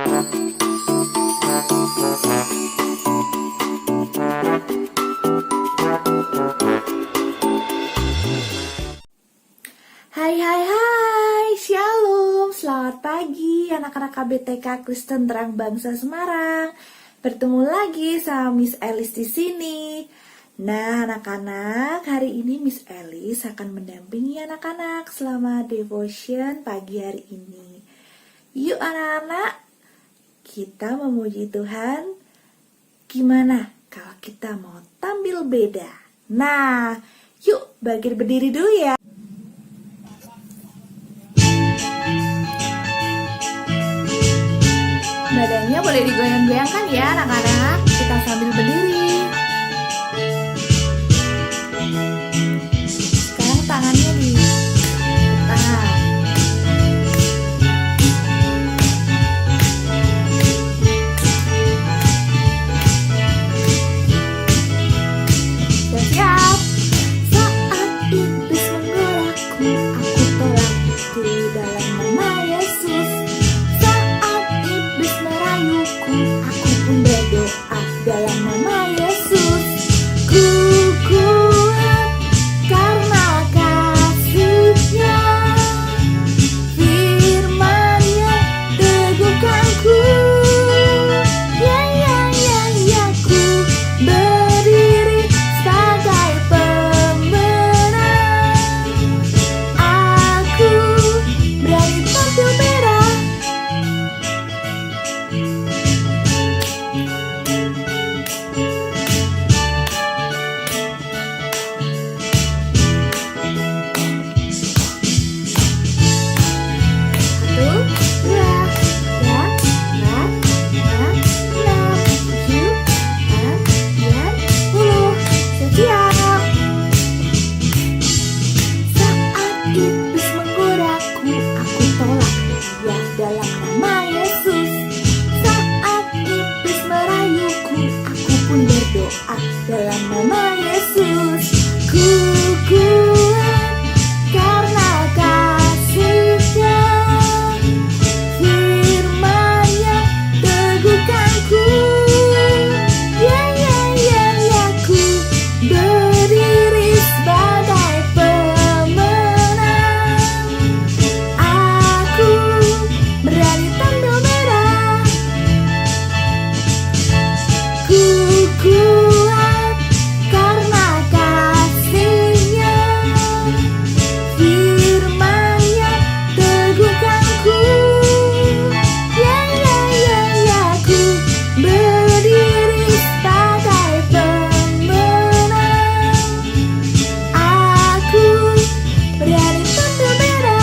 Hai hai hai, Shalom, selamat pagi anak-anak KBTK Kristen Terang Bangsa Semarang. Bertemu lagi sama Miss Elis di sini. Nah anak-anak, hari ini Miss Elis akan mendampingi anak-anak selama devotion pagi hari ini. Yuk anak-anak, kita memuji Tuhan. Gimana kalau kita mau tampil beda? Nah, yuk berdiri dulu ya. Badannya boleh digoyang-goyangkan ya anak-anak. Kita sambil berdiri. Sekarang tangannya di tangan. Siap-siap. Saat iblis menggodaku, aku tolak di dalam nama Yesus. Aku pun berdoa dalam nama Yesus. Ku kuat karena kasih-Nya, firman-Nya teguhkanku. Ya, ku berdiri sebagai pemenang. Aku berani tampil beda. Dalam nama Yesus, ku kuat karena kasih-Nya, firman-Nya teguhkanku. Ya, ku berdiri sebagai pemenang. Aku berani tampil beda. Ku kuat karena kasih-Nya, firman-Nya teguhkanku. Ya, ku berdiri sebagai pemenang. Aku berani tampil beda.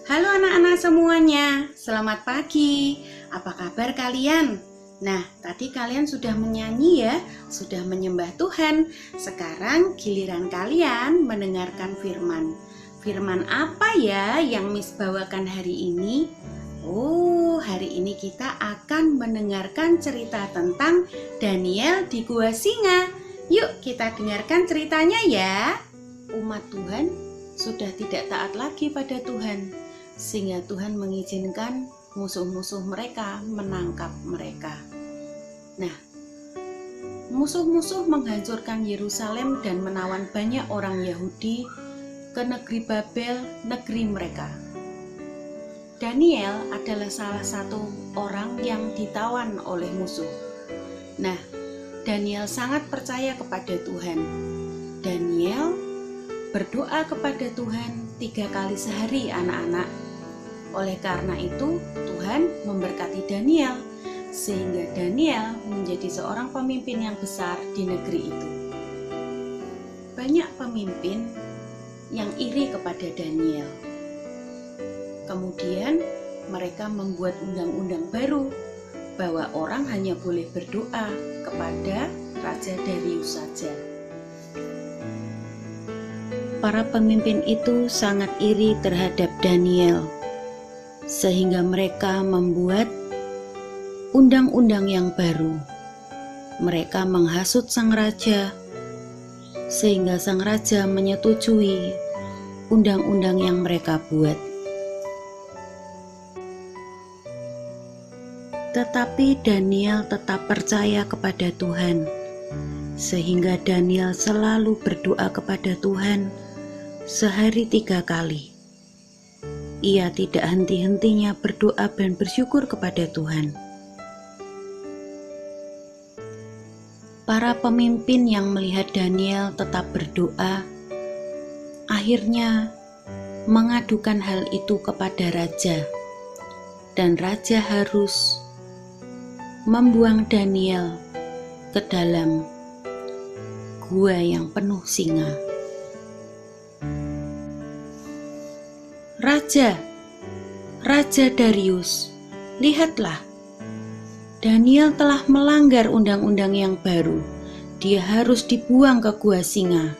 Halo anak-anak semuanya, selamat pagi. Apa kabar kalian? Nah, tadi kalian sudah menyanyi ya, sudah menyembah Tuhan. Sekarang giliran kalian mendengarkan firman. Firman apa ya yang Miss bawakan hari ini? Oh, hari ini kita akan mendengarkan cerita tentang Daniel di Gua Singa. Yuk kita dengarkan ceritanya ya. Umat Tuhan sudah tidak taat lagi pada Tuhan, sehingga Tuhan mengizinkan musuh-musuh mereka menangkap mereka. Nah, musuh-musuh menghancurkan Yerusalem dan menawan banyak orang Yahudi ke negeri Babel, negeri mereka. Daniel adalah salah satu orang yang ditawan oleh musuh. Nah, Daniel sangat percaya kepada Tuhan. Daniel berdoa kepada Tuhan 3 kali sehari anak-anak. Oleh karena itu Tuhan memberkati Daniel, sehingga Daniel menjadi seorang pemimpin yang besar di negeri itu. Banyak pemimpin yang iri kepada Daniel. Kemudian mereka membuat undang-undang baru bahwa orang hanya boleh berdoa kepada Raja Darius saja. Para pemimpin itu sangat iri terhadap Daniel, sehingga mereka membuat undang-undang yang baru. Mereka menghasut sang raja, sehingga sang raja menyetujui undang-undang yang mereka buat. Tetapi Daniel tetap percaya kepada Tuhan, sehingga Daniel selalu berdoa kepada Tuhan sehari 3 kali. Ia tidak henti-hentinya berdoa dan bersyukur kepada Tuhan. Para pemimpin yang melihat Daniel tetap berdoa, akhirnya mengadukan hal itu kepada raja, dan raja harus membuang Daniel ke dalam gua yang penuh singa. Raja Darius, lihatlah, Daniel telah melanggar undang-undang yang baru. Dia harus dibuang ke gua singa,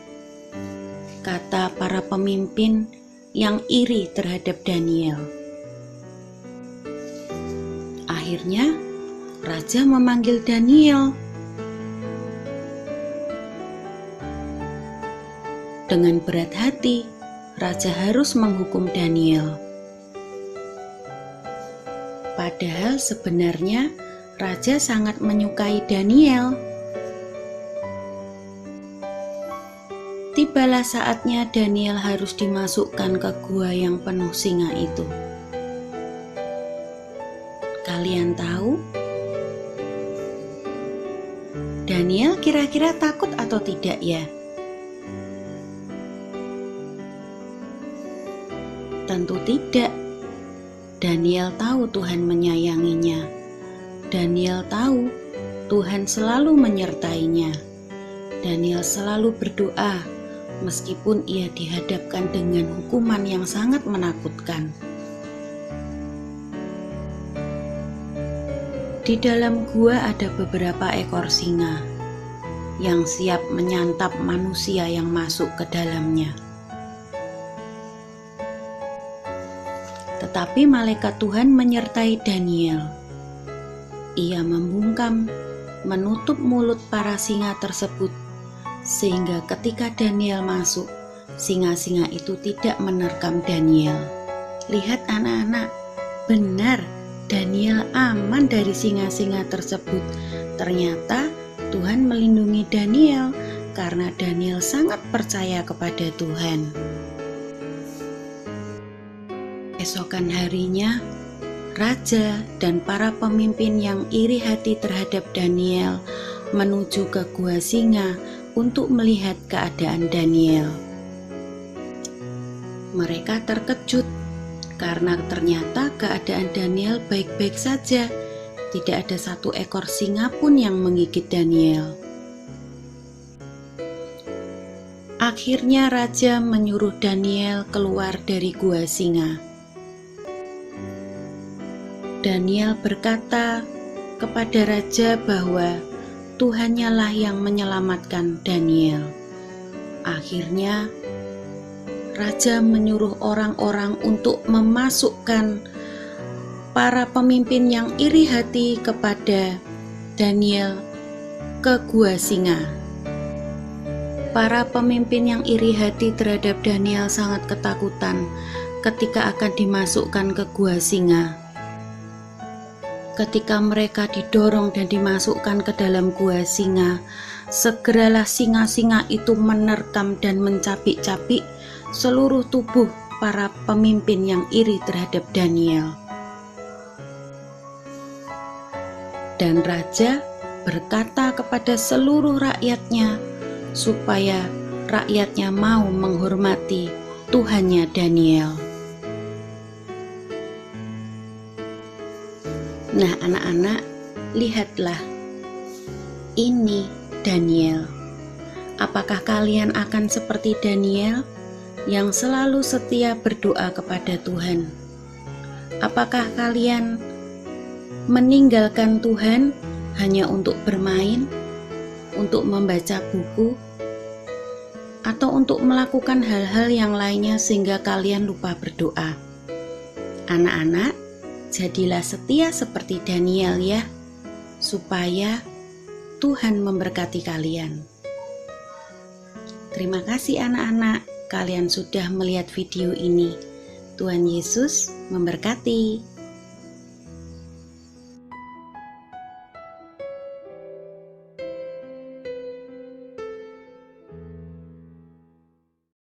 kata para pemimpin yang iri terhadap Daniel. Akhirnya, raja memanggil Daniel. Dengan berat hati, raja harus menghukum Daniel. Padahal sebenarnya raja sangat menyukai Daniel. Tibalah saatnya Daniel harus dimasukkan ke gua yang penuh singa itu. Kalian tahu? Daniel kira-kira takut atau tidak ya? Tentu tidak. Daniel tahu Tuhan menyayanginya. Daniel tahu Tuhan selalu menyertainya. Daniel selalu berdoa meskipun ia dihadapkan dengan hukuman yang sangat menakutkan. Di dalam gua ada beberapa ekor singa yang siap menyantap manusia yang masuk ke dalamnya. Tetapi malaikat Tuhan menyertai Daniel. Ia membungkam, menutup mulut para singa tersebut, sehingga ketika Daniel masuk, singa-singa itu tidak menerkam Daniel. Lihat anak-anak, benar, Daniel aman dari singa-singa tersebut. Ternyata Tuhan melindungi Daniel karena Daniel sangat percaya kepada Tuhan. Esokan harinya, raja dan para pemimpin yang iri hati terhadap Daniel menuju ke gua singa untuk melihat keadaan Daniel. Mereka terkejut karena ternyata keadaan Daniel baik-baik saja. Tidak ada satu ekor singa pun yang menggigit Daniel. Akhirnya raja menyuruh Daniel keluar dari gua singa. Daniel berkata kepada raja bahwa Tuhannya lah yang menyelamatkan Daniel. Akhirnya raja menyuruh orang-orang untuk memasukkan para pemimpin yang iri hati kepada Daniel ke gua singa. Para pemimpin yang iri hati terhadap Daniel sangat ketakutan ketika akan dimasukkan ke gua singa. Ketika mereka didorong dan dimasukkan ke dalam gua singa, segeralah singa-singa itu menerkam dan mencapik-capik seluruh tubuh para pemimpin yang iri terhadap Daniel. Dan raja berkata kepada seluruh rakyatnya supaya rakyatnya mau menghormati Tuhannya Daniel. Nah anak-anak, lihatlah, ini Daniel. Apakah kalian akan seperti Daniel yang selalu setia berdoa kepada Tuhan? Apakah kalian meninggalkan Tuhan hanya untuk bermain, untuk membaca buku, atau untuk melakukan hal-hal yang lainnya sehingga kalian lupa berdoa? Anak-anak, jadilah setia seperti Daniel ya. supaya Tuhan memberkati kalian. Terima kasih anak-anak, kalian sudah melihat video ini. Tuhan Yesus memberkati.